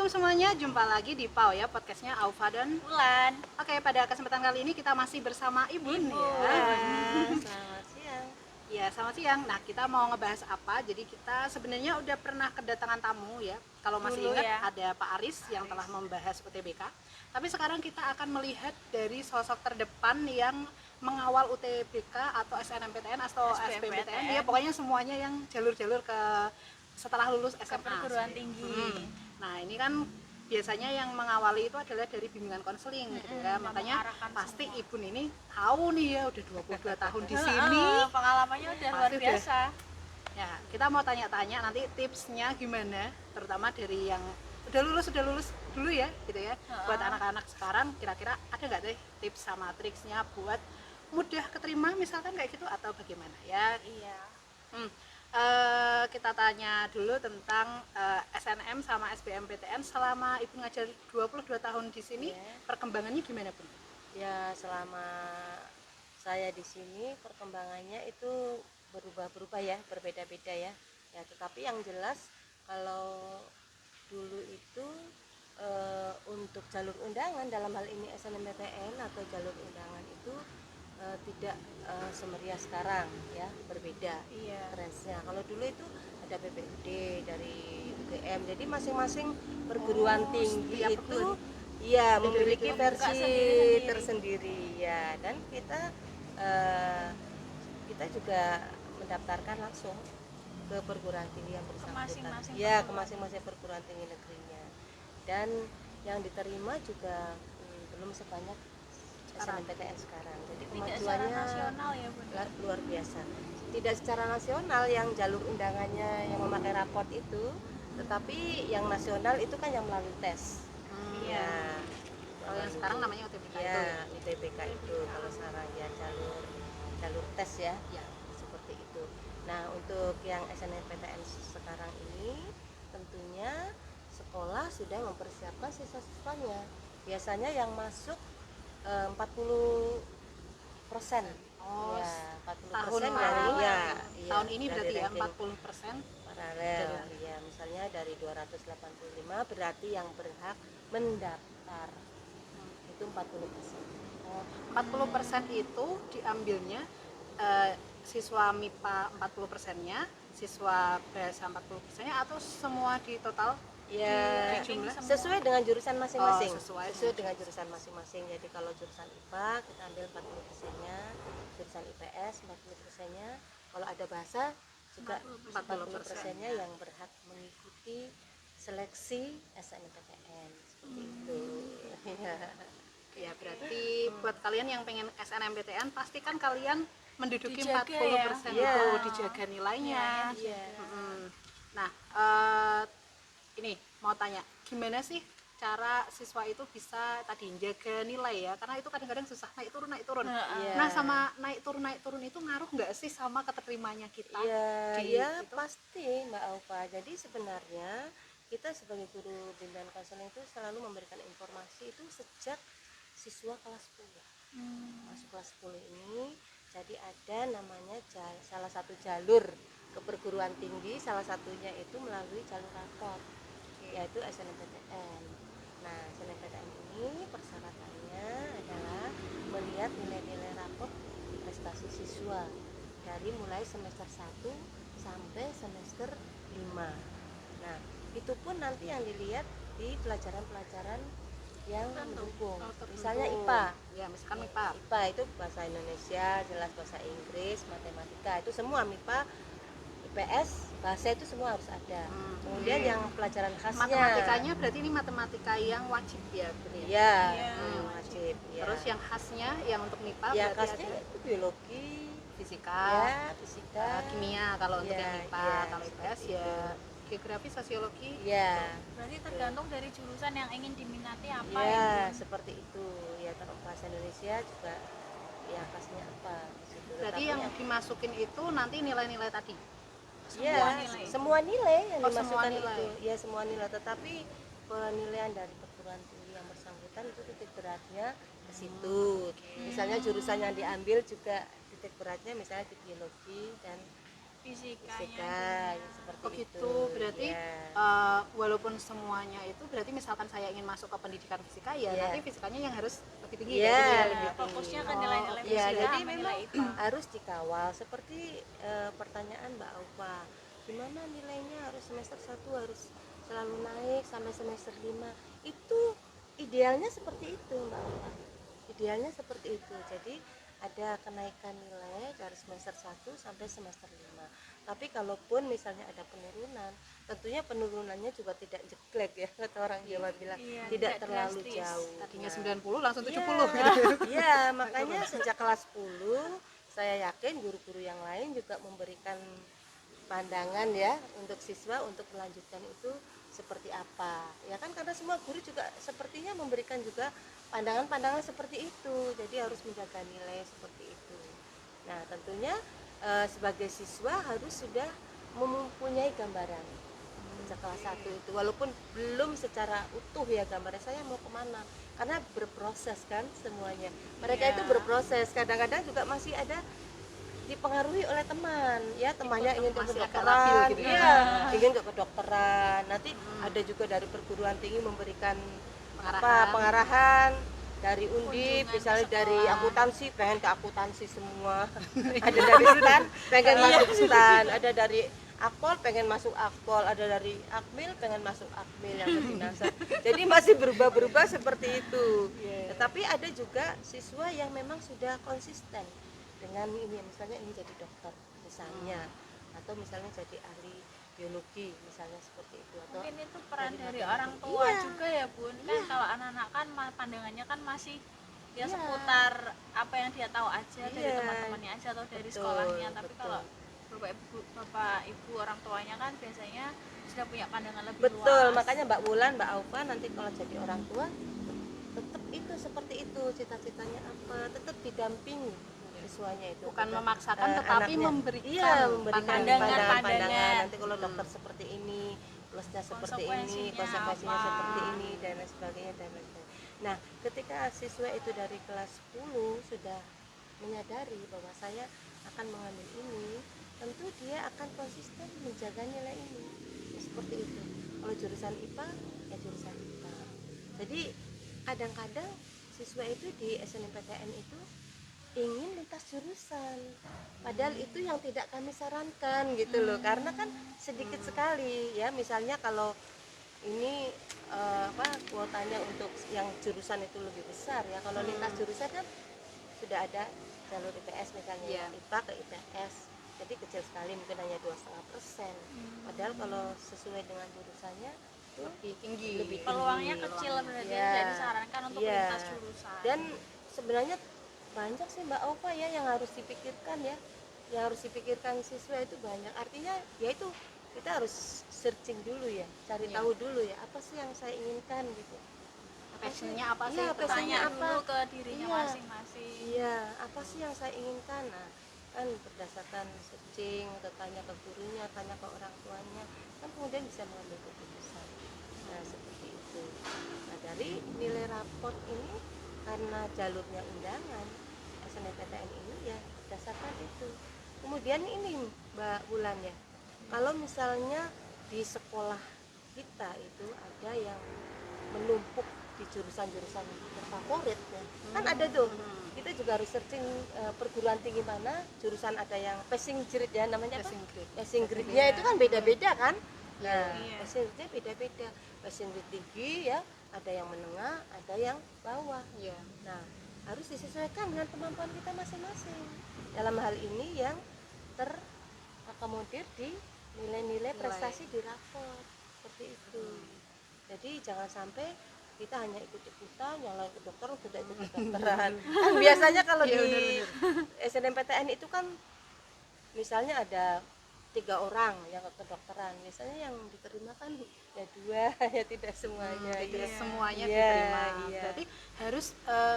Assalamualaikum semuanya, jumpa lagi di PAU ya, podcastnya Aufa dan Bulan. Oke, pada kesempatan kali ini kita masih bersama Ibun ya. Selamat siang. Ya, selamat siang. Nah, kita mau ngebahas apa? Jadi kita sebenarnya udah pernah kedatangan tamu ya. Kalau masih Dulu ingat ya. ada Pak Aris yang telah membahas UTBK. Tapi sekarang kita akan melihat dari sosok terdepan yang mengawal UTBK atau SNMPTN atau SBMPTN. Ya, pokoknya semuanya yang jalur-jalur ke setelah lulus SMA. Perguruan tinggi. Nah, ini kan biasanya yang mengawali itu adalah dari bimbingan konseling gitu ya. Makanya pasti semua. Ibu ini tahu nih ya, udah 22 tahun di sini. Pengalamannya udah luar Pasti biasa. Ya, kita mau tanya-tanya nanti tipsnya gimana, terutama dari yang udah lulus dulu ya, gitu ya. Buat anak-anak sekarang, kira-kira ada nggak deh tips sama triksnya buat mudah keterima misalkan kayak gitu atau bagaimana ya? Iya. Kita tanya dulu tentang SNM sama SBMPTN selama Ibu ngajar 22 tahun di sini, perkembangannya gimana Bun? Ya, selama saya di sini perkembangannya itu berubah-berubah ya, berbeda-beda ya. Ya, tetapi yang jelas kalau dulu itu untuk jalur undangan dalam hal ini SNMPTN atau jalur undangan itu tidak semeriah sekarang ya, berbeda trennya. Kalau dulu itu ada PPUD dari UGM, jadi masing-masing perguruan tinggi itu ya memiliki versi tersendiri ya, dan kita juga mendaftarkan langsung ke perguruan tinggi yang bersangkutan ya, ke masing-masing perguruan tinggi negerinya, dan yang diterima juga belum sebanyak SNMPTN sekarang. Jadi kemajuannya nasional ya, Bun. luar biasa. Tidak secara nasional yang jalur undangannya yang memakai raport itu, tetapi yang nasional itu kan yang melalui tes. Ya. Kalau yang sekarang namanya UTBK ya, itu ya? UTBK itu kalau sekarang ya jalur tes ya, seperti itu. Nah, untuk yang SNMPTN sekarang ini tentunya sekolah sudah mempersiapkan siswa-siswanya. Biasanya yang masuk 40%. Oh, Ya, 40% tahun dari tahun ini berarti ya ranking 40%. paralel. Ya, misalnya dari 285 berarti yang berhak mendaftar itu 40%. 40% itu diambilnya siswa MIPA 40%-nya, siswa bahasa 40%-nya, atau semua di total? Ya, di jumlah sesuai dengan jurusan masing-masing. Sesuai dengan jurusan masing-masing. Jadi kalau jurusan IPA kita ambil 40%-nya, jurusan IPS 40%-nya. Kalau ada bahasa juga 40%-nya yang berhak mengikuti seleksi SNMPTN seperti itu. Ya, berarti buat kalian yang pengen SNMPTN pastikan kalian menduduki Dijaga 40% ya. itu, dijaga nilainya. Nah, ini mau tanya, gimana sih cara siswa itu bisa tadi jaga nilai ya, karena itu kadang-kadang susah naik turun. Nah, sama naik turun itu ngaruh nggak sih sama keterimanya kita? Ya, pasti Mbak Aufa. Jadi sebenarnya kita sebagai guru bimbingan konseling itu selalu memberikan informasi itu sejak siswa kelas 10. Masuk kelas 10 ini, jadi ada namanya salah satu jalur ke perguruan tinggi, salah satunya itu melalui jalur raport, yaitu SNMPTN. Nah, SNMPTN ini persyaratannya adalah melihat nilai-nilai raport prestasi siswa dari mulai semester 1 sampai semester 5. Nah, itu pun nanti yang dilihat di pelajaran-pelajaran yang mendukung. Misalnya IPA. Ya, misalkan MIPA. IPA itu bahasa Indonesia, jelas bahasa Inggris, matematika, itu semua MIPA, IPS, bahasa itu semua harus ada. Kemudian yang pelajaran khasnya. Matematikanya berarti ini matematika yang wajib ya, betul ya? Wajib. Ya. Terus yang khasnya, yang untuk MIPA yang berarti khasnya ada itu biologi, fisika, fisika, kimia kalau untuk yang MIPA, kalau IPS itu. ya geografi, sosiologi. Berarti tergantung dari jurusan yang ingin diminati apa ya. Seperti itu ya. Kalau bahasa Indonesia juga ya khasnya apa gitu. Berarti yang dimasukin itu nanti nilai-nilai tadi. Semua nilai yang dimasukkan nilai. itu ya, semua nilai, tetapi penilaian dari perguruan tinggi yang bersangkutan itu titik beratnya ke situ. Misalnya jurusan yang diambil juga titik beratnya misalnya di biologi dan fisikanya fisika dunia. ya, seperti Oh itu. gitu, berarti Ya. walaupun semuanya itu berarti misalkan saya ingin masuk ke pendidikan fisika ya Iya. nanti fisikanya yang harus lebih tinggi Iya. kayak gitu ya, Lebih lebih tinggi. Fokusnya ke Oh, nilai-nilai oke, Ya, fisika jadi sama memang nilai IPA. harus dikawal seperti pertanyaan Mbak Aufa. Gimana nilainya harus semester 1 harus selalu naik sampai semester 5. Itu idealnya seperti itu Mbak Aufa. Idealnya seperti itu. Jadi ada kenaikan nilai dari semester 1 sampai semester 5. Tapi kalaupun misalnya ada penurunan, tentunya penurunannya juga tidak jeglek ya, kata orang Jawa bilang, Iya, tidak tidak terlalu drastis. jauh. tadinya Nah, 90 langsung 70 Iya, gitu. iya, makanya sejak kelas 10 saya yakin guru-guru yang lain juga memberikan pandangan ya untuk siswa untuk melanjutkan itu seperti apa. Ya kan karena semua guru juga sepertinya memberikan juga pandangan-pandangan seperti itu. Jadi harus menjaga nilai seperti itu. Nah, tentunya sebagai siswa harus sudah mempunyai gambaran sejak kelas 1 itu walaupun belum secara utuh ya gambarnya saya mau kemana karena berproses kan semuanya mereka Iya. itu berproses kadang-kadang juga masih ada dipengaruhi oleh teman ya temannya ingin ke masih agak kedokteran labil gitu ya. iya ingin ke kedokteran nanti ada juga dari perguruan tinggi memberikan pengarahan dari Undip Kunjungan misalnya ke dari sekolah. akuntansi pengen ke akuntansi semua ada dari stan pengen masuk stan ada dari Akpol pengen masuk Akpol ada dari Akmil pengen masuk Akmil yang kedinasan jadi masih berubah-berubah seperti itu tetapi ada juga siswa yang memang sudah konsisten dengan ini misalnya ini jadi dokter misalnya atau misalnya jadi ahli biologi misalnya seperti itu atau Mungkin itu peran dari matematika. orang tua Iya. juga ya Bun. Kan kalau anak-anak kan pandangannya kan masih ya Iya. seputar apa yang dia tahu aja dari Iya. teman-temannya aja atau dari Betul, sekolahnya. Tapi betul. kalau bapak ibu orang tuanya kan biasanya sudah punya pandangan lebih Betul, luas. makanya Mbak Wulan, Mbak Aufa nanti kalau jadi orang tua tetap itu seperti itu cita-citanya apa, tetap didampingi siswanya itu. Bukan tetap, memaksakan tetapi anaknya. memberikan Iya, memberikan pandangan. pandangan. Nanti kalau dokter seperti ini, plusnya seperti ini, Konsekuensinya konsekuensinya apa. seperti ini dan lain sebagainya dan lain-lain. Nah, ketika siswa itu dari kelas 10 sudah menyadari bahwa saya akan mengambil ini, tentu dia akan konsisten menjaga nilai ini. Ya, seperti itu. Kalau jurusan IPA, ya jurusan IPA. Jadi kadang-kadang siswa itu di SNMPTN itu ingin lintas jurusan, padahal itu yang tidak kami sarankan gitu loh, karena kan sedikit sekali ya. Misalnya kalau ini kuotanya untuk yang jurusan itu lebih besar ya. Kalau lintas jurusan kan sudah ada jalur IPS misalnya Iya. IPA ke IPS, jadi kecil sekali mungkin hanya 2,5%. Padahal kalau sesuai dengan jurusannya itu lebih tinggi. Lebih tinggi. Peluangnya kecil berarti Iya. tidak disarankan untuk Iya. lintas jurusan. Dan sebenarnya banyak sih Mbak Aufa ya yang harus dipikirkan ya, yang harus dipikirkan siswa itu banyak. Artinya ya itu kita harus searching dulu ya, cari Iya. tahu dulu ya apa sih yang saya inginkan gitu. Passionnya apa sih? Iya, passionnya Tanya apa? dulu ke dirinya Iya. masing-masing. Iya, apa sih yang saya inginkan? Nah, kan berdasarkan searching atau tanya ke gurunya, tanya ke orang tuanya, kan kemudian bisa mengambil keputusan. Nah, seperti itu. Nah, dari nilai raport ini karena jalurnya undangan SNMPTN ini ya berdasarkan itu. Kemudian ini Mbak Wulan ya, kalau misalnya di sekolah kita itu ada yang menumpuk di jurusan-jurusan terfavorit ya. Kan ada tuh. Kita juga harus searching perguruan tinggi mana, jurusan ada yang passing grade ya namanya apa? Passing grade. Passing grade-nya itu kan beda-beda kan? Nah, Iya. passing grade beda-beda. Passing grade tinggi ya, ada yang menengah, ada yang bawah. Iya. Nah, harus disesuaikan dengan kemampuan kita masing-masing. Dalam hal ini yang terakomodir di nilai-nilai prestasi di raport. Seperti itu. Jadi jangan sampai kita hanya ikut-ikutan, yang lain ke dokter, tidak ikut kedokteran. Kan biasanya kalau Iya, di SNMPTN itu kan misalnya ada 3 orang yang ke kedokteran, biasanya yang diterima kan ya 2, ya tidak semuanya. Tidak Iya. semuanya Iya, diterima. iya. Berarti harus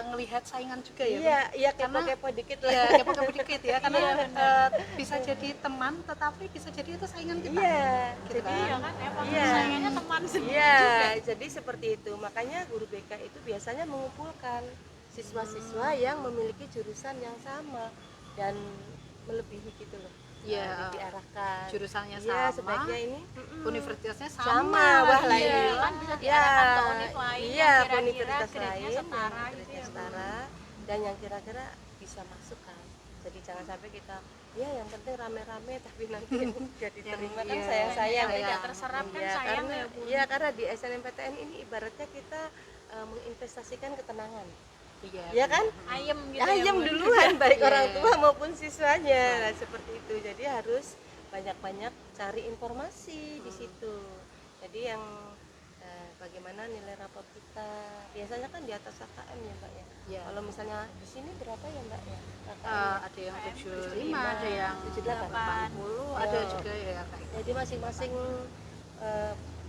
ngelihat saingan juga ya. Iya, iya Karena- kepo-kepo dikit Iya, lah. kepo-kepo dikit ya, karena Iya, bisa jadi teman, tetapi bisa jadi itu saingan kita. Iya, Gitu jadi kan? Iya kan emang Iya. saingannya teman sendiri iya, juga. jadi seperti itu. Makanya guru BK itu biasanya mengumpulkan siswa-siswa yang memiliki jurusan yang sama dan melebihi gitu loh. Iya. Diarahkan. Jurusannya Iya, sama, sebaiknya ini universitasnya sama, sama wah lagi lah ya. ini kan bisa ya, diarahkan ke univ lain iya, yang ke kira-kira universitas grade-nya lain setara yang gitu grade-nya ya, Bu. setara dan yang kira-kira bisa masuk kan. Jadi jangan sampai kita ya yang penting rame-rame tapi nanti yang nggak diterima kan iya, sayang-sayang yang ya. tidak terserap kan Iya, sayang karena ya, Bu. iya, karena di SNMPTN ini ibaratnya kita menginvestasikan ketenangan. Iya. Ya kan? Ayem gitu Ayam ya, Bu. duluan baik Iya. orang tua maupun siswanya. Nah, seperti itu. Jadi harus banyak-banyak cari informasi di situ. Jadi yang bagaimana nilai rapor kita. Biasanya kan di atas KKM ya, Mbak ya. Iya. Kalau misalnya di sini berapa ya, Mbak ya? Ada yang 75, ada yang 78. 80, Ya. ada juga ya kayak gitu. Jadi masing-masing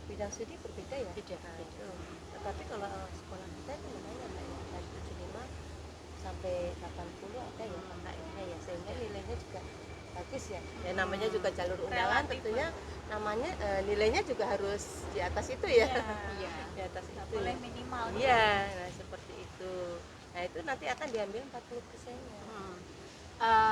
bidang studi berbeda ya. Beda, Nah, beda. itu. Tetapi kalau sekolah kita itu lumayan Mbak ya. Dari 75 sampai 80 ada ya KKM-nya ya, sehingga nilainya juga bagus ya. Ya namanya juga jalur undangan Relatif. tentunya namanya nilainya juga harus di atas itu ya. Iya. Di atas itu. Boleh minimal gitu. Iya, nah seperti itu. Nah, itu nanti akan diambil 40%-nya.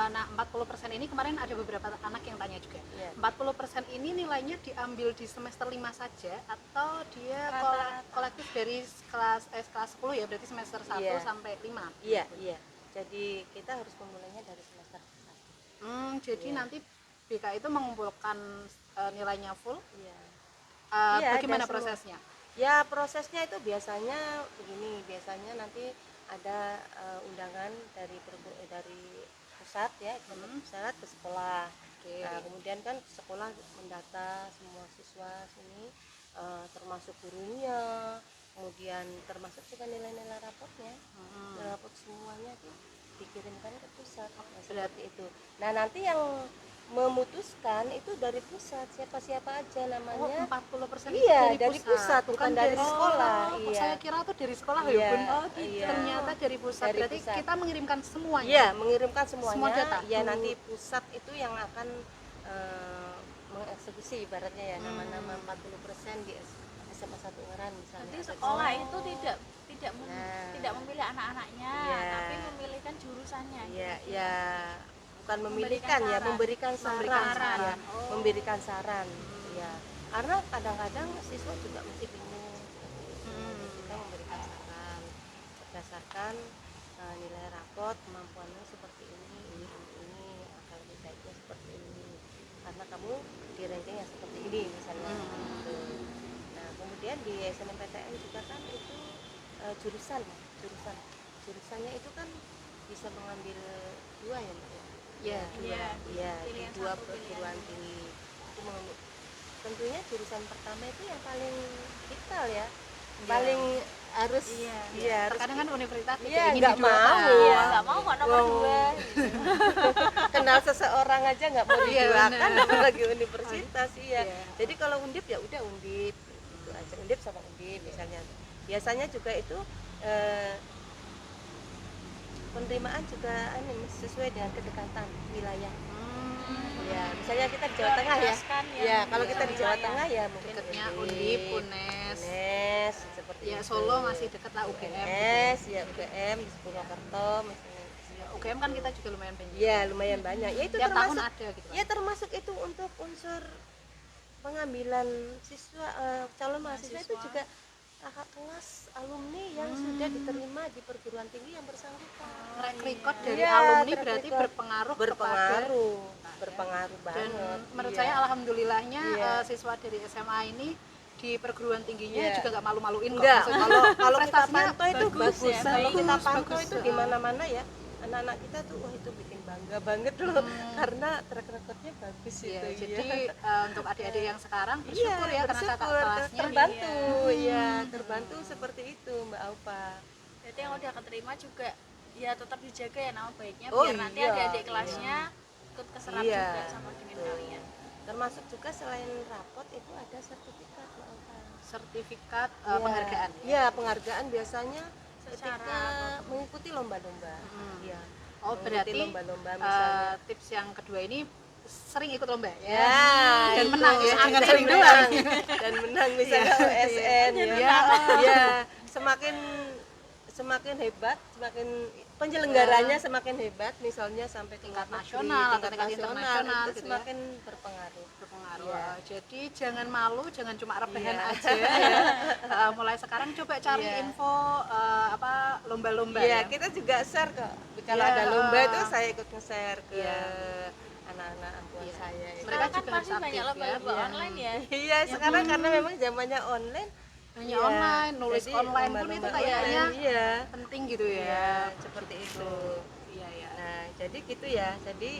Nah 40% ini kemarin ada beberapa anak yang tanya juga. Iya. 40% ini nilainya diambil di semester 5 saja atau dia Rata-rata. kolektif dari kelas 10 ya, berarti semester 1 Iya. sampai 5. Iya, iya. Jadi kita harus memulainya dari semester 1. Jadi Iya. nanti BK itu mengumpulkan nilainya full. Iya. Uh, Iya, bagaimana dan semua. prosesnya? Ya prosesnya itu biasanya begini, biasanya nanti ada undangan dari pusat ya, dari pusat ke sekolah. Oke. Nah, kemudian kan sekolah mendata semua siswa sini, termasuk gurunya, kemudian termasuk juga nilai-nilai rapotnya. Nilai rapot semuanya itu dikirimkan ke pusat. Nah, seperti itu. Nah, nanti yang memutuskan itu dari pusat, siapa-siapa aja namanya. 40% Iya, itu dari pusat, bukan dari sekolah. Oh, Iya. saya kira tuh dari sekolah Iya, ya, Bun. iya. Ternyata dari pusat. Dari Berarti pusat. kita mengirimkan semuanya. Iya, mengirimkan semuanya. Semua data. Ya nanti pusat itu yang akan mengeksekusi ibaratnya ya, nama-nama 40% di SMA 1 Ungaran misalnya. Jadi Ada sekolah di- itu Nah. tidak memilih anak-anaknya, Iya. tapi memilihkan jurusannya. Iya, gitu. ya bukan Memberikan memilihkan ya, saran. memberikan saran, Memberikan saran. ya, Oh. memberikan saran. Ya. Karena kadang-kadang siswa juga masih bingung. Jadi kita memberikan saran berdasarkan nilai rapot, kemampuannya seperti ini, akan lebih baiknya seperti ini. Karena kamu di ranking yang seperti ini misalnya. Gitu. Nah, kemudian di SNMPTN juga kan itu jurusannya itu kan bisa mengambil 2 ya Mbak ya? Iya, Iya. Iya, di Pilihan 2 satu, perguruan pilihan tinggi itu tentunya jurusan pertama itu yang paling vital ya, paling harus Iya. harus Terkadang kan universitas tidak iya, ingin nggak diduakan. mau. Iya, nggak mau kok nomor Wow. 2. Kenal seseorang aja nggak mau Iya, diduakan benar. apalagi universitas. Iya. Iya. Jadi kalau undip ya udah undip itu aja, undip sama undip misalnya. Biasanya juga itu penerimaan juga sesuai dengan kedekatan wilayah. Ya, misalnya kita di Jawa Tengah ya. Prioritaskan yang Ya, kalau kita di Jawa wilayah. Tengah ya mungkin Dekatnya Undip, UNES. UNES seperti Ya itu. Solo masih dekat lah UGM. UNES, ya UGM di Purwokerto misalnya. Ya, UGM kan kita juga lumayan banyak. Ya, lumayan banyak. Ya itu Tiap tahun termasuk ada gitu. ya termasuk itu untuk unsur pengambilan siswa calon mahasiswa itu Mahasiswa. juga kakak kelas alumni yang sudah diterima di perguruan tinggi yang bersangkutan. Track record dari Iya, alumni track berarti record. berpengaruh berpengaruh kepada banget. dan menurut Iya. saya alhamdulillahnya Iya. Siswa dari SMA ini di perguruan tingginya Iya. juga nggak malu-maluin kok. Enggak, Maksudnya kalau kita prestasinya pantau itu bagus. ya, Kalau bagus, kita pantau bagus. itu di mana-mana ya, anak-anak kita tuh wah itu bikin bangga banget loh karena track recordnya bagus Iya, itu. jadi untuk adik-adik yang sekarang Iya, bersyukur ya karena kakak bersyukur, kelasnya terbantu, ya terbantu seperti itu Mbak Aupa. Jadi yang udah keterima juga ya tetap dijaga ya nama baiknya Oh, biar nanti iya, adik-adik kelasnya ikut keserap Iya, juga sama dengan betul. kalian. Termasuk juga selain rapot itu ada sertifikat Mbak Aupa. sertifikat Iya. penghargaan. Iya, penghargaan biasanya Secara ketika mengikuti lomba-lomba. Iya. Oh, Mengikuti berarti lomba-lomba misalnya. tips yang kedua ini sering ikut lomba ya. Ya, dan itu menang ya, ya, jangan dan sering menang. doang. Dan menang misalnya OSN ya. Iya. Ya, semakin hebat, semakin penyelenggaranya semakin hebat, misalnya sampai ke tingkat luar negeri, nasional atau tingkat tingkat nasional, internasional itu gitu ya. semakin berpengaruh. Berpengaruh. Iya. Jadi jangan malu, jangan cuma rebahan Iya. aja ya. Mulai sekarang coba cari Iya. info apa lomba-lomba Iya, ya. kita juga share kok. Kalau Iya, ada lomba itu saya ikut nge-share ke Iya. anak-anak ampun Iya. saya. Itu. Mereka Sekarang kan juga pasti harus banyak aktif, lomba-lomba ya. online ya. Iya, sekarang karena memang zamannya online. Hanya Iya, online, nulis jadi online pun itu lomba-lomba kayaknya online, iya. penting gitu ya. Iya, seperti itu. Iya ya. Nah, jadi gitu ya. Jadi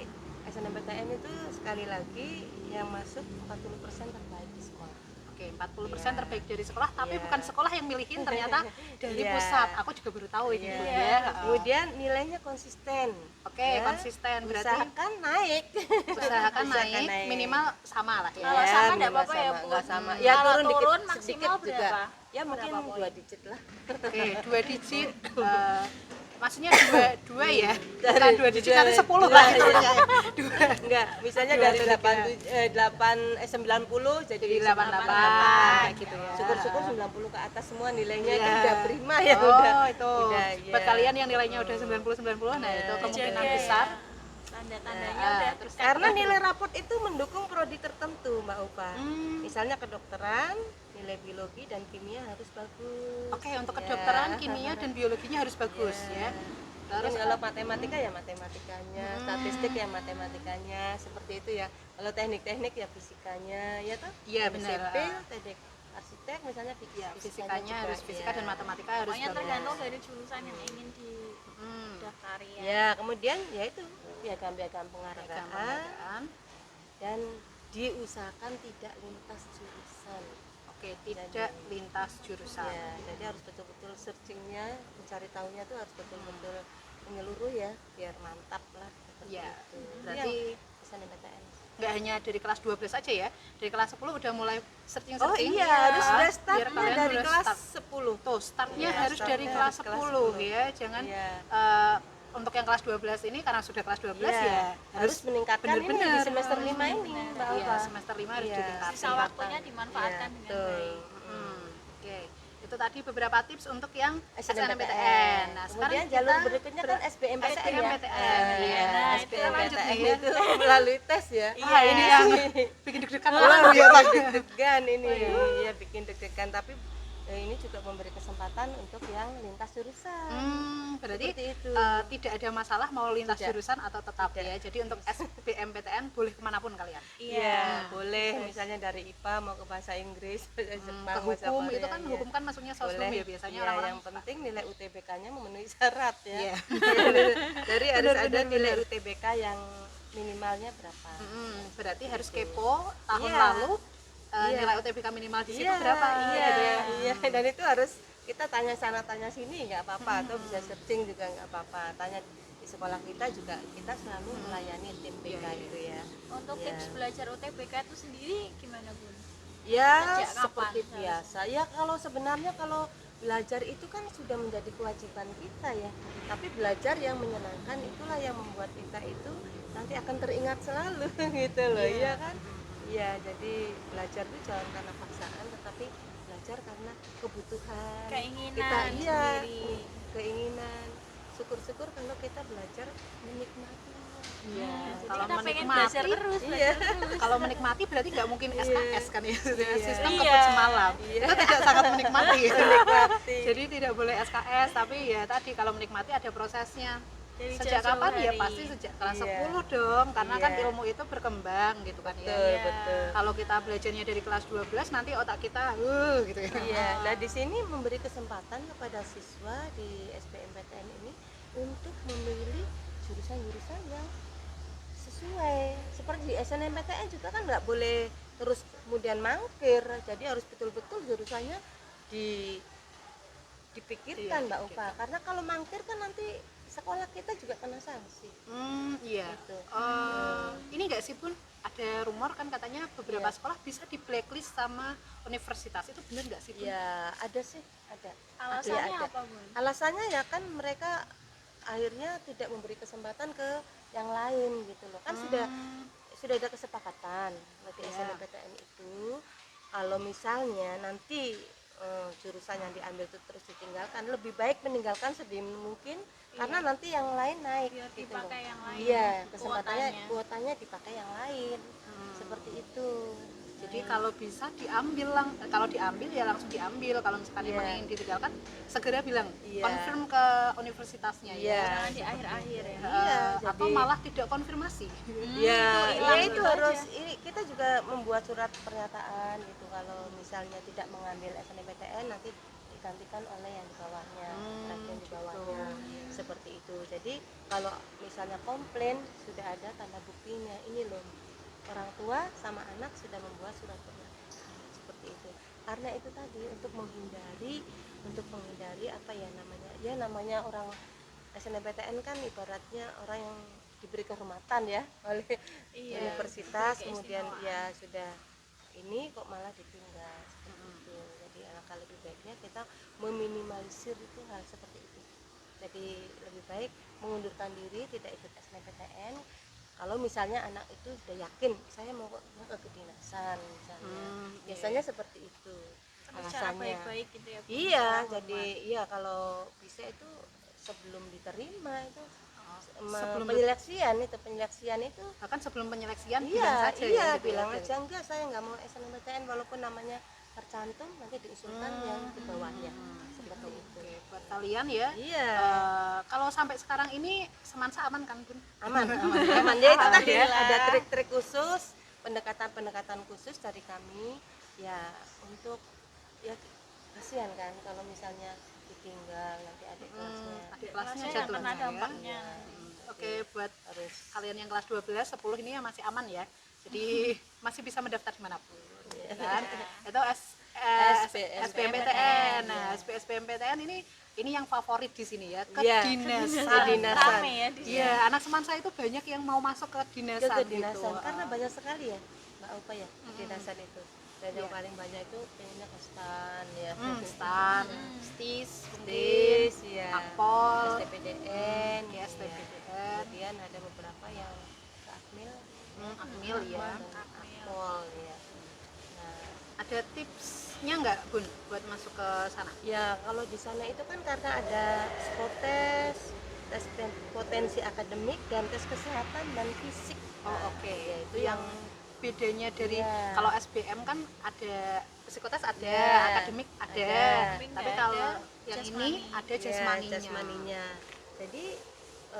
SNMPTN itu sekali lagi yang masuk 40% terbaik di sekolah. Oke, 40% Iya. terbaik dari sekolah, tapi Iya. bukan sekolah yang milihin, ternyata dari Iya. pusat. Aku juga baru tahu ini Iya. Bu, ya. Kemudian nilainya konsisten. Oke, Ya. konsisten berarti Usahakan naik. usahakan Usahakan naik minimal sama lah ya. Kalau sama nggak minimal apa-apa ya, sama, Bu. nggak sama. Hmm. Ya Kalau turun dikit, turun sedikit maksimal juga. berapa? Ya mungkin Berapa poin? 2 digit lah. Oke, 2 digit maksudnya dua ya. Bukan 2 digit nanti 10 Iya, lah iya. gitu ya. Dua. Enggak, misalnya Dua dari tiga. 90 jadi Jadi 88 kayak gitu ya. Syukur-syukur 90 ke atas semua nilainya itu Iya. udah prima ya Oh, udah. itu. Udah, Buat iya. kalian yang nilainya udah 90 nah itu Iya. kemungkinan Jaga besar. ya. Tanda-tandanya Nah, udah terus dekat. Karena nilai raport itu mendukung prodi tertentu, Mbak Upa. Hmm. Misalnya kedokteran, nilai biologi dan kimia harus bagus. Oke, untuk Ya. kedokteran, kimia dan biologinya harus bagus ya. Terus Terus kalau matematika ya matematikanya, statistik ya matematikanya, seperti itu ya. Kalau teknik-teknik ya fisikanya, ya toh? Iya, Teknik benar. sipil, teknik arsitek misalnya ya, fisikanya fisikanya harus juga, fisika ya. dan matematika harus Pokoknya bagus. tergantung dari jurusan yang ingin Hmm. didaftarin. Ya, kemudian ya itu piagam-piagam penghargaan Penghargaan. dan diusahakan tidak lintas jurusan. Oke, tidak lintas jurusan. Ya, jadi harus betul-betul searchingnya, mencari tahunya tuh harus betul-betul menyeluruh ya, biar mantap lah. Seperti Ya, itu. berarti SNMPTN. nggak hanya dari kelas 12 aja ya, dari kelas 10 udah mulai searching. Oh iya, harus udah biar startnya kalian dari udah kelas start. 10. Tuh, startnya Iya, harus dari startnya kelas harus kelas 10 10. ya, jangan Iya. untuk yang kelas 12 ini karena sudah kelas 12 Iya, ya harus meningkatkan ini bener-bener. di semester 5 ini, Mbak Iya, Alfa. semester 5 harus Iya. ditingkatin. Sisa waktunya dimanfaatkan Iya, dengan betul. baik. Oke, itu tadi beberapa tips untuk yang SNMPTN. SNMPTN. Nah, Kemudian sekarang jalur kita berikutnya kan SBMPTN ya. SBMPTN, iya. Nah, kita lanjut SBMPTN nih ya. itu melalui tes ya. Wah, ini yang bikin deg-degan Wah, orang ya. deg-degan ini. Iya, bikin deg-degan tapi ini juga memberi kesempatan untuk yang lintas jurusan. Berarti Seperti itu. tidak ada masalah mau lintas Tidak. jurusan atau tetap Tidak. ya. Jadi untuk SBMPTN boleh kemanapun kalian. Iya, boleh misalnya dari IPA mau ke bahasa Inggris, bahasa Jepang, Ke bahasa hukum Korea, itu kan ya. hukum kan masuknya sosum Boleh. ya biasanya Iya, orang-orang yang penting nilai UTBK-nya memenuhi syarat ya. Iya. Dari harus Benar, ada benar, nilai benar. UTBK yang minimalnya berapa. Berarti harus kepo tahun Iya. lalu Iya. nilai UTBK minimal di situ Iya, berapa iya, gitu ya. iya. Dan itu harus kita tanya sana tanya sini nggak apa-apa, atau bisa searching juga nggak apa-apa. Tanya di sekolah kita juga, kita selalu melayani tim BK Iya, iya. itu ya. Untuk Iya. tips belajar UTBK itu sendiri gimana, Bun? Ya Sejak kapan seperti seharusnya? biasa ya, kalau sebenarnya kalau belajar itu kan sudah menjadi kewajiban kita ya, tapi belajar yang menyenangkan itulah yang membuat kita itu nanti akan teringat selalu gitu loh. Iya kan, iya, jadi belajar itu jangan karena paksaan tetapi belajar karena kebutuhan Keinginan kita, iya, sendiri. keinginan. Syukur-syukur kalau kita belajar menikmatinya. Iya. Jadi Kalau kita pengen menikmati, belajar terus, Iya. belajar terus. kalau menikmati berarti nggak mungkin SKS kan ya. Sistem Iya. kebut semalam. Iya. Itu tidak sangat menikmati. Menikmati. Jadi tidak boleh SKS, tapi ya tadi kalau menikmati ada prosesnya. Dari Sejak jauh-jauh kapan ya hari. pasti sejak kelas Iya. 10 dong, karena kan Iya. ilmu itu berkembang gitu kan ya. Betul, Iya. betul. Kalau kita belajarnya dari kelas 12 nanti otak kita gitu ya. Iya, nah di sini memberi kesempatan kepada siswa di SBMPTN ini untuk memilih jurusan-jurusan yang sesuai. Seperti di SNMPTN juga kan nggak boleh terus kemudian mangkir, jadi harus betul-betul jurusannya dipikirkan, Iya, Mbak Upa. Karena kalau mangkir kan nanti sekolah kita juga kena sanksi. Iya. Gitu. Ini nggak sih Bun, ada rumor kan katanya beberapa Iya. sekolah bisa di blacklist sama universitas, itu benar nggak sih Bun? Ya, ada sih, ada. Alasannya Ada. apa, Bun? Alasannya ya kan mereka akhirnya tidak memberi kesempatan ke yang lain gitu loh. Kan sudah ada kesepakatan bagi Ya. SNMPTN itu kalau misalnya nanti jurusan yang diambil itu terus ditinggalkan, lebih baik meninggalkan sedini mungkin karena nanti yang lain naik biar gitu loh. dipakai yang lain. Iya, kesempatannya Kuotanya. kuotanya dipakai yang lain. Seperti itu. Jadi kalau bisa diambil kalau diambil ya langsung diambil, kalau misalkan Iya. emang ingin ditinggalkan segera bilang Iya. konfirm ke universitasnya Iya. ya. Jangan di akhir-akhir ya. Iya, Atau jadi- malah tidak konfirmasi. Ya, hilang itu gitu harus aja. ini kita juga membuat surat pernyataan gitu kalau misalnya tidak mengambil SNMPTN nanti digantikan oleh yang di bawahnya, yang di bawahnya seperti itu. Jadi kalau misalnya komplain sudah ada tanda buktinya, ini loh orang tua sama anak sudah membuat surat pernyataan seperti itu. Karena itu tadi untuk menghindari apa ya namanya orang SNMPTN kan ibaratnya orang yang diberi kehormatan ya oleh Iya, universitas, diberi kemudian keistimewaan. ya sudah ini kok malah ditinggal seperti itu. Jadi alangkah lebih baiknya kita meminimalisir itu hal seperti itu. Jadi lebih baik mengundurkan diri, tidak ikut SNMPTN. Kalau misalnya anak itu sudah yakin saya mau ke kedinasan misalnya, biasanya seperti itu Terus cara alasannya. baik-baik gitu ya. Bu. Iya, Cara jadi hormat. iya kalau bisa itu sebelum diterima itu sebelum penyeleksian itu bahkan sebelum penyeleksian iya bilang saja iya ya, gitu bilang ya. aja enggak saya nggak mau SNMPTN walaupun namanya tercantum nanti diusulkan yang di bawahnya seperti itu. Oke, buat kalian ya. Iya. Kalau sampai sekarang ini semansa aman kan, Bun? Aman ya itu tadi ya, Alhamdulillah. ada trik-trik khusus, pendekatan khusus dari kami ya untuk ya kasihan kan kalau misalnya ditinggal nanti adik kelasnya Adik kelasnya Kelasnya yang jatuh kena ya. dampaknya. Oke, buat harus kalian yang kelas 12, 10 ini yang masih aman ya. Jadi masih bisa mendaftar dimanapun. Kan? Itu SBMPTN. Nah, SBMPTN ini yang favorit di sini ya, Iya, kedinasan. kedinasan. Rame ya di sini. Iya, anak semansa itu banyak yang mau masuk ke ke kedinasan, kedinasan gitu. karena banyak sekali ya Mbak Upa ya kedinasan itu dan yang paling banyak itu pengennya ke stan ya STAN, STIS, STIS ya Akpol, STPDN ya, ya. STPDN, Kemudian ada beberapa yang ke Akmil Akmil ya. dan Akpol ya. Nah Ada tipsnya nggak, Bun, buat masuk ke sana? ya kalau di sana itu kan karena ada psikotes, tes potensi akademik dan tes kesehatan dan fisik. Oh, Nah, oke. ya, Itu yang bedanya dari Iya. kalau SBM kan ada psikotes, ada Iya, akademik, ada. ada. Tapi nggak kalau ada yang jasmani. ini ada ya, jasmaninya. jasmaninya. Jadi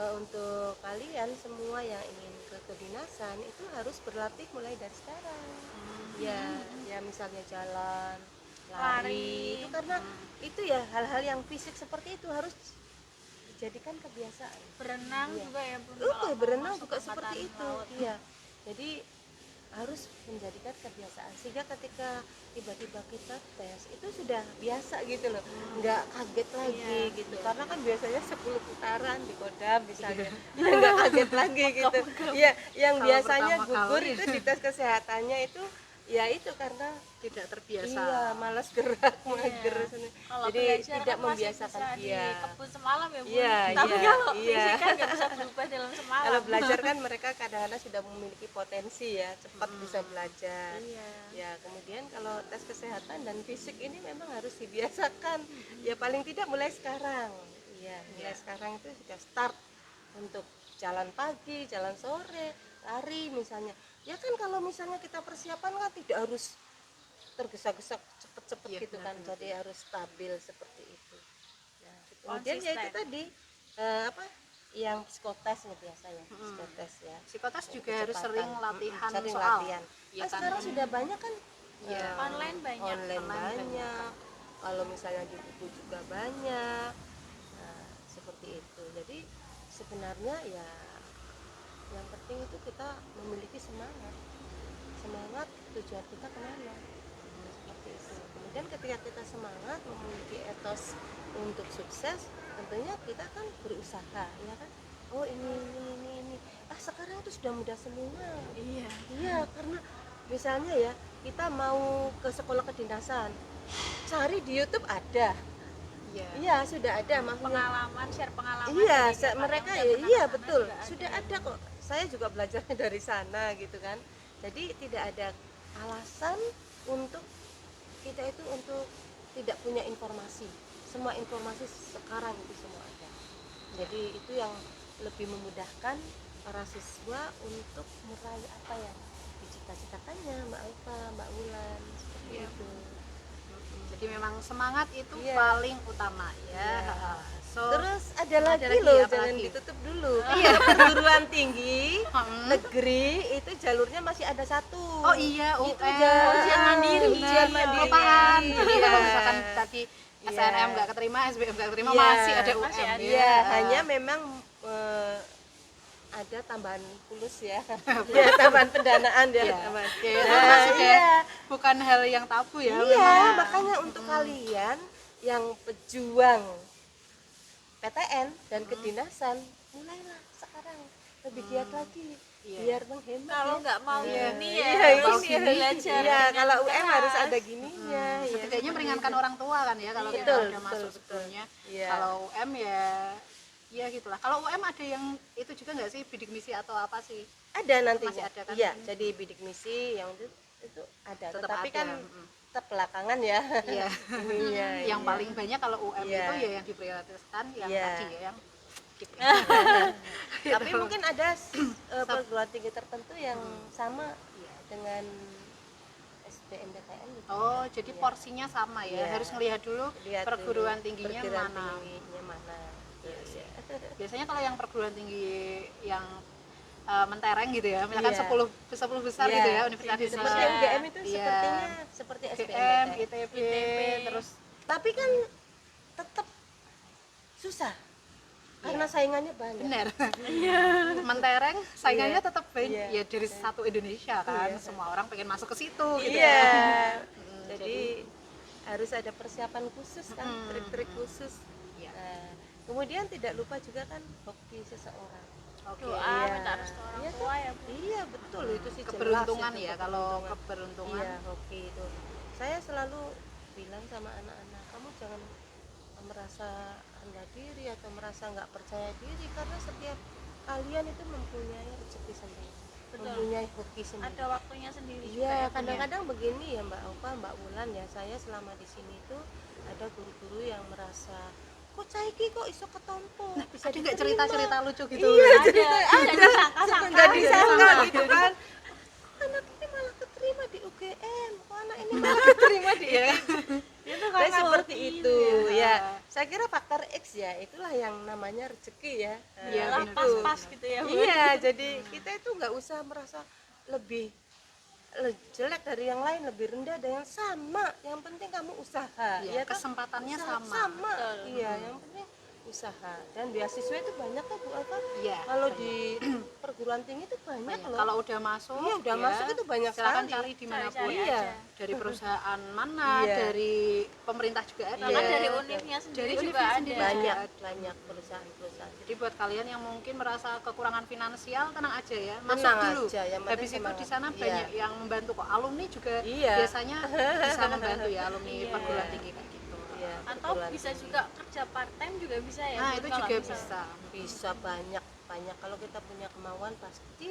untuk kalian semua yang ingin ke kedinasan itu harus berlatih mulai dari sekarang. Ya misalnya jalan, lari. Itu karena itu ya hal-hal yang fisik seperti itu harus dijadikan kebiasaan. Berenang Iya. juga ya, Bun. Kalau mau Berenang masuk juga angkatan seperti itu. laut. Iya. Jadi harus menjadikan kebiasaan sehingga ketika tiba-tiba kita tes itu sudah biasa gitu loh, nggak kaget lagi gitu karena kan biasanya 10 putaran di Kodam misalnya nggak kaget lagi gitu ya yang Kalau biasanya pertama gugur kali. itu di tes kesehatannya itu ya itu karena Tidak terbiasa. iya malas gerak mager Kalau jadi belajar tidak kan masih membiasakan bisa dia dikebut semalam ya, Bun. Iya, Tapi iya, kalau iya. fisik kan nggak bisa berubah dalam semalam. kalau belajar kan mereka kadang-kadang sudah memiliki potensi ya cepat bisa belajar. Iya. Ya kemudian kalau tes kesehatan dan fisik ini memang harus dibiasakan ya paling tidak mulai sekarang ya mulai sekarang itu sudah start untuk jalan pagi jalan sore lari misalnya ya kan kalau misalnya kita persiapan kan tidak harus tergesa-gesa cepet-cepet Iya, gitu kan benar-benar. jadi harus stabil seperti itu nah, kemudian ya itu Konsisten. tadi apa yang psikotes ya biasanya psikotes ya Psikotes juga Kecepatan. harus sering latihan sering soal. latihan Iya kan kan? sekarang sudah banyak kan Iya. Online banyak. online banyak kalau misalnya di buku juga banyak nah, seperti itu jadi sebenarnya ya yang penting itu kita memiliki semangat tujuan kita kemana seperti itu kemudian ketika kita semangat memiliki etos untuk sukses tentunya kita kan berusaha ya kan oh ini sekarang itu sudah mudah semua Iya. iya karena misalnya ya kita mau ke sekolah kedinasan cari di YouTube ada Iya. iya sudah ada maksudnya Pengalaman, share pengalaman. iya dari kakak mereka yang ya udah pernah iya ke sana betul juga sudah ada kok saya juga belajarnya dari sana gitu kan jadi tidak ada alasan untuk kita itu untuk tidak punya informasi. Semua informasi sekarang itu semua ada. Jadi itu yang lebih memudahkan para siswa untuk meraih apa yang dicita-citakannya Mbak Alfa, Mbak Wulan, seperti Iya. itu. Jadi memang semangat itu Iya. paling utama ya. Iya. So, Terus ada lagi lagi, loh, apa jangan lagi? ditutup dulu. Perguruan tinggi negeri itu jalurnya masih ada satu. oh iya, itu UN. ujian mandiri. Bener. Ujian mandiri. Kelupaan. Jadi Iya. kalau misalkan tadi Iya. SNM nggak keterima, SBM nggak keterima, Iya. masih ada UM Masih ada. Iya, hanya memang ada tambahan pulus ya. Ya, tambahan pendanaan ya. Iya. Tambahan. Ya, itu Nah, maksudnya iya. bukan hal yang tabu ya. Iya, memang. makanya untuk kalian yang pejuang PTN dan kedinasan, mulailah sekarang lebih giat lagi Iya. biar menghemat. Kalau ya. nggak mau Iya. ini Iya, ya mau ini gini belajar Iya, dengan kalau UM keras. harus ada gininya. ya, Setidaknya seperti meringankan itu. orang tua kan ya kalau Iya. kita Betul, udah masuk betul, sebelumnya. Iya. Kalau UM ya gitulah. Kalau UM ada yang itu juga nggak sih, bidik misi atau apa sih? Ada nantinya. Masih ada kan? Iya, jadi bidik misi yang itu ada. Tetap Tetapi ada. kan tetap belakangan ya. Iya. Ininya, Yang iya. paling banyak kalau UM Iya. itu ya yang diprioritaskan yang Iya. tadi ya, yang gitu. Tapi mungkin ada perguruan tinggi tertentu yang sama Iya. dengan SBMPTN gitu. Oh, jadi Iya. porsinya sama ya. Iya. Harus ngelihat dulu Lihat perguruan dulu tingginya perguruan mana. tingginya mana. Iya. Biasanya kalau yang perguruan tinggi yang mentereng gitu ya, misalkan Iya. 10 besar Iya. gitu ya, Universitas Seperti Indonesia. UGM itu Iya. sepertinya seperti UGM, SBMPTN. ITB, terus Tapi kan tetap susah karena saingannya banyak. benar. Mentereng saingannya Iya. tetap banyak. Iya. Ya dari satu Indonesia kan, Iya. semua orang pengen masuk ke situ gitu Iya. ya. Jadi harus ada persiapan khusus kan, trik-trik khusus. Iya. Nah, kemudian tidak lupa juga kan hoki seseorang. Oke. Doa Iya. minta restu orang Iya tua ya Bu. Iya betul, itu sih jelas Keberuntungan itu, ya, kalau keberuntungan. keberuntungan. Iya, hoki itu. Saya selalu bilang sama anak-anak, kamu jangan merasa rendah diri atau merasa nggak percaya diri, karena setiap kalian itu mempunyai rezeki sendiri, Betul. mempunyai hoki sendiri. Ada waktunya sendiri juga Iya, ya, Bu. kadang-kadang begini ya Mbak Alfa, Mbak Wulan ya, saya selama di sini tuh ada guru-guru yang merasa kok Caiki kok iso ketompo, bisa Ada nggak diterima?" cerita-cerita lucu gitu? Iya, Ada, cerita ada disangka-sangka. nggak disangka Iya. gitu kan. Anak ini malah keterima di UGM, kok anak ini malah keterima di Itu Nah, karena seperti hoki itu ya. ya. Saya kira faktor X ya, itulah yang namanya rezeki ya. Iya, Lah, benar. pas-pas gitu ya Bu. Iya, jadi kita itu nggak usah merasa lebih jelek dari yang lain, lebih rendah dari yang sama. Yang penting kamu usaha. Iya, toh? kesempatannya Usaha sama. Betul. Iya, yang penting usaha. Dan beasiswa itu banyak kok Bu Alfa. Iya. Kalau di perguruan tinggi itu banyak Banyak. loh. Kalau udah masuk, Iya, udah masuk itu banyak silakan sekali. cari dimanapun. Cari-cari Iya. aja. Dari perusahaan mana, Iya. dari pemerintah juga ada. Bahkan Iya. dari univnya sendiri Dari juga univnya ada. sendiri. banyak Ada. banyak perusahaan-perusahaan. Jadi buat kalian yang mungkin merasa kekurangan finansial, tenang aja ya, masuk Tenang dulu. aja, yang penting Habis itu semangat. di sana Iya. banyak yang membantu kok. Alumni juga Iya. biasanya bisa membantu ya, alumni Iya. perguruan tinggi kayak gitu. Iya, Atau perguruan bisa tinggi. juga kerja part time juga bisa ya. Nah, Bu, itu kalau juga misal- bisa. Bisa banyak kalau kita punya kemauan pasti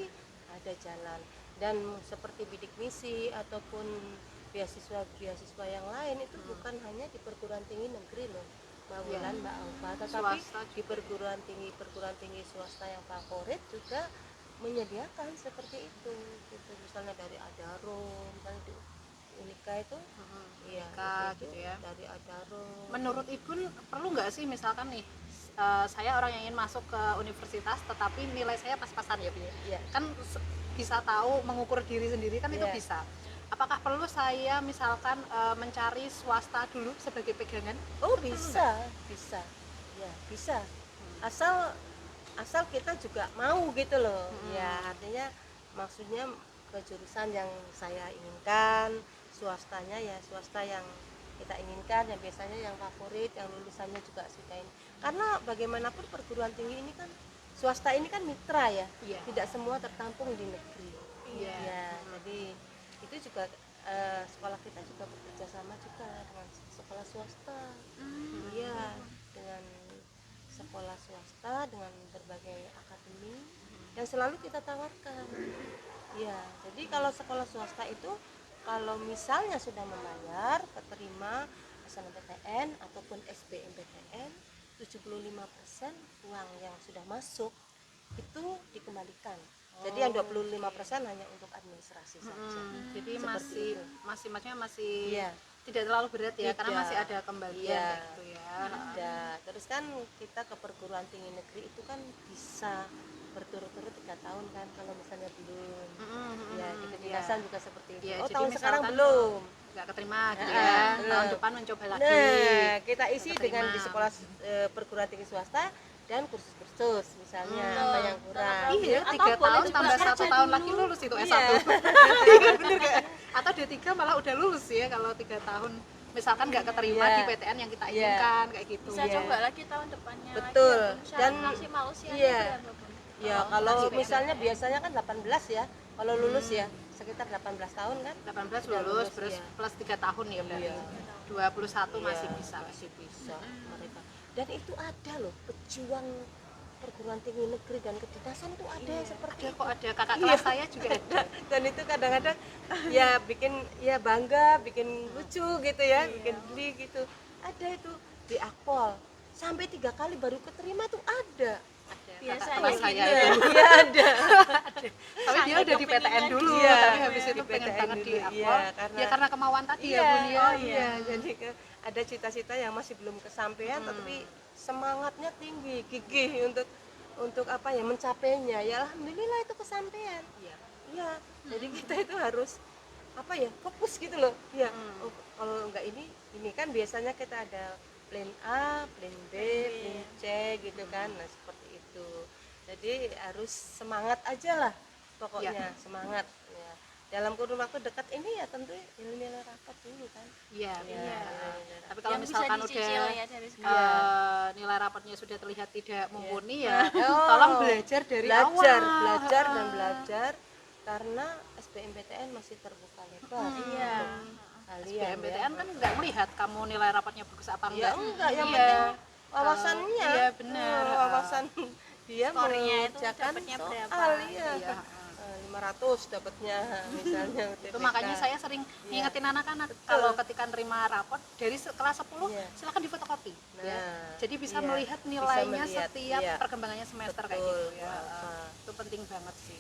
ada jalan. Dan seperti bidik misi ataupun beasiswa yang lain itu bukan hanya di perguruan tinggi negeri loh Mbak Iya. Wulan, Mbak Alfa, tetapi Swasta juga. di perguruan tinggi swasta yang favorit juga menyediakan seperti itu gitu. Misalnya dari Adaro, misalnya di Unika itu iya Unika itu gitu ya. dari Adaro. Menurut Ibu perlu nggak sih misalkan nih, saya orang yang ingin masuk ke universitas tetapi nilai saya pas-pasan ya Bu ya? Iya. Kan bisa tahu mengukur diri sendiri kan itu Iya. bisa. Apakah perlu saya misalkan mencari swasta dulu sebagai pegangan? Oh bisa ya bisa asal kita juga mau gitu loh. Ya artinya maksudnya ke jurusan yang saya inginkan, swastanya ya swasta yang kita inginkan, yang biasanya yang favorit, yang lulusannya juga suka ini. Karena bagaimanapun perguruan tinggi ini kan swasta ini kan mitra ya, Iya. tidak semua tertampung di negeri. Iya. Ya, jadi itu juga sekolah kita juga bekerja sama juga dengan sekolah swasta. Iya, dengan sekolah swasta dengan berbagai akademi yang selalu kita tawarkan. Ya, jadi kalau sekolah swasta itu kalau misalnya sudah membayar, keterima SNMPTN ataupun SBMPTN 75% uang yang sudah masuk itu dikembalikan. Jadi yang 25% hanya untuk administrasi saja. Jadi Seperti maksudnya masih Iya. tidak terlalu berat ya, karena Tidak. masih ada kembalian Iya. kayak gitu ya. Ada. Terus kan kita ke perguruan tinggi negeri itu kan bisa berturut-turut 3 tahun kan kalau misalnya belum. Ya, di kedinasan juga seperti itu. Iya, Oh, jadi tahun sekarang misalkan belum. nggak keterima gitu Ah, ya, belum. tahun depan mencoba lagi. Nah, kita isi Nggak dengan keterima. di sekolah perguruan tinggi swasta dan kursus-kursus misalnya apa yang kurang. Iya, Atau 3 boleh tahun juga tambah kerja 1 tahun dulu. lagi lulus itu Iya. S1. Iya, bener gak? Atau D3 malah udah lulus ya kalau 3 tahun misalkan nggak keterima Iya. di PTN yang kita Iya. inginkan kayak gitu. Bisa Iya. coba lagi tahun depannya Betul. lagi, walaupun syarat Dan- maksimal usianya iya. berapa, Bun? Ya, Kalau kalau masih misalnya PTN. biasanya kan 18 ya. Kalau lulus ya sekitar 18 tahun kan? 18 Sudah lulus, lulus, terus iya. plus 3 tahun ya berarti. Iya. 21 masih Iya, bisa. masih bisa mereka. Dan itu ada loh pejuang perguruan tinggi negeri dan kedinasan tuh ada yang seperti Ada itu. kok, ada kakak Iya. kelas saya juga ada. Dan itu kadang-kadang ya bikin ya bangga, bikin lucu gitu ya, bikin geli gitu. Ada itu di Akpol sampai 3 kali baru keterima tuh ada. Ada Biasanya kakak kelas saya gitu ya. itu. Iya ada. Tapi dia udah di PTN dulu, Iya, tapi habis di itu pengen PTN banget di dulu, Akpol. iya, karena- Ya karena kemauan tadi ya Iya, Bun ya. oh iya. Jadi ada cita-cita yang masih belum kesampaian, tapi semangatnya tinggi, gigih untuk apa ya mencapainya. Ya alhamdulillah itu kesampaian. Iya. Iya. Jadi kita itu harus apa ya fokus gitu loh. Iya. Oh, kalau enggak ini kan biasanya kita ada plan A, plan B, plan C gitu kan. Nah seperti itu. Jadi harus semangat aja lah pokoknya semangat. Ya. Dalam kurun waktu dekat ini ya tentu nilai rapat dulu kan. Iya. Iya. Tapi kalau Yang bisa misalkan dicicil udah ya dari sekarang. nilai rapatnya sudah terlihat tidak mumpuni ya, Oh, tolong belajar dari belajar, awal. belajar dan belajar karena SBMPTN masih terbuka lebar. Iya. Kalian SBMPTN kan nggak melihat kamu nilai rapatnya bagus apa ya enggak. enggak yang Iya. penting wawasannya. Iya, benar. Wawasan dia Skornya itu mengerjakan dapatnya soal berapa? iya. Iya. 500 dapatnya misalnya Itu UTBK. makanya saya sering ngingetin anak-anak kalau ketika nerima rapot dari kelas 10 Iya. silakan difotokopi ya. Nah, Jadi bisa iya. melihat Bisa nilainya melihat, setiap iya. perkembangannya semester kayak Betul, gitu ya. Mbak. Itu penting banget sih.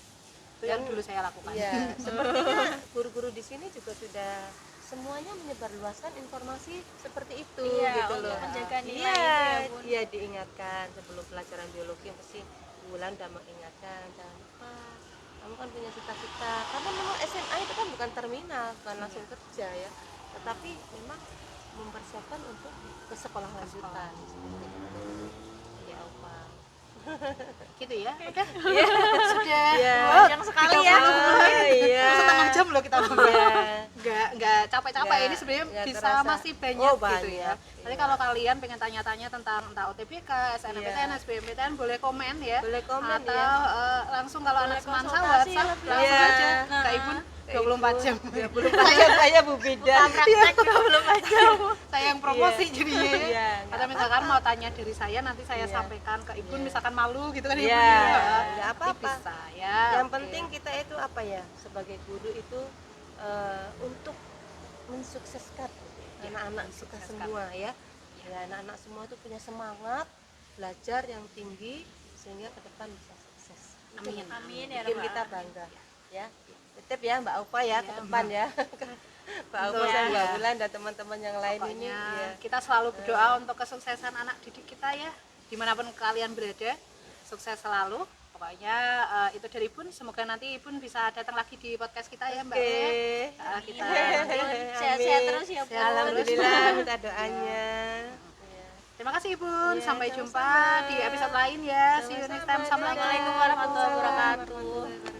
Itu yang dulu saya lakukan. Iya, sepertinya guru-guru di sini juga sudah semuanya menyebarluaskan informasi seperti itu Iya, gitu untuk loh. menjaga nilai Iya, itu ya, Bun. iya diingatkan sebelum pelajaran biologi pasti Wulan udah mengingatkan jangan lupa kamu kan punya cita-cita karena memang SMA itu kan bukan terminal bukan langsung kerja ya tetapi memang mempersiapkan untuk ke sekolah lanjutan seperti itu. Ya Allah. Gitu ya. Udah. Sudah. Iya. Panjang sekali ya. Iya. Setengah jam loh kita ngobrol. Iya. Nggak capek-capek, Nggak- ini sebenarnya nggak bisa terasa. masih banyak, Oh, gitu ya. banyak, Tapi iya. kalau kalian pengen tanya-tanya tentang entah OTBK, SNMPTN, Iya. SBMPTN boleh komen ya. Boleh komen atau ya. langsung kalau Boleh anak semansa konsultasi WhatsApp lebih langsung lanjut. aja Nah. Kak Ibun 24 jam. 24 jam saya Bu Bidan. Praktek 24 jam. Saya yang promosi Iya. jadinya ya. Iya, Atau nggak misalkan mau tanya dari saya nanti saya Iya. sampaikan ke Ibun Iya. misalkan malu gitu kan Ibun Iya, ya. nggak Nanti apa-apa. bisa ya. Yang oke. penting kita itu apa ya sebagai guru itu untuk mensukseskan anak-anak kita mensukseskan. semua ya. Ya anak-anak semua itu punya semangat belajar yang tinggi sehingga ke depan bisa sukses. Itu Amin. yang Amin ya bikin Rabbal kita Alamin. bangga ya. Titip ya Mbak Upa ya ke depan ya. Mbak Upa Betul, dan Mbak ya. Bulan dan teman-teman yang lain ini Pokoknya ya. kita selalu berdoa untuk kesuksesan anak didik kita ya, dimanapun kalian berada, sukses selalu. Pokoknya itu dari Ibun, semoga nanti Ibun bisa datang lagi di podcast kita ya Mbak. Oke. Kita Sehat-sehat terus ya, Bu. Alhamdulillah minta doanya. Ya. terima kasih Ibun, Iya, sampai sama-sama. jumpa di episode lain ya. See you next time. Sama-sama. Assalamualaikum Assalamualaikum warahmatullahi wabarakatuh.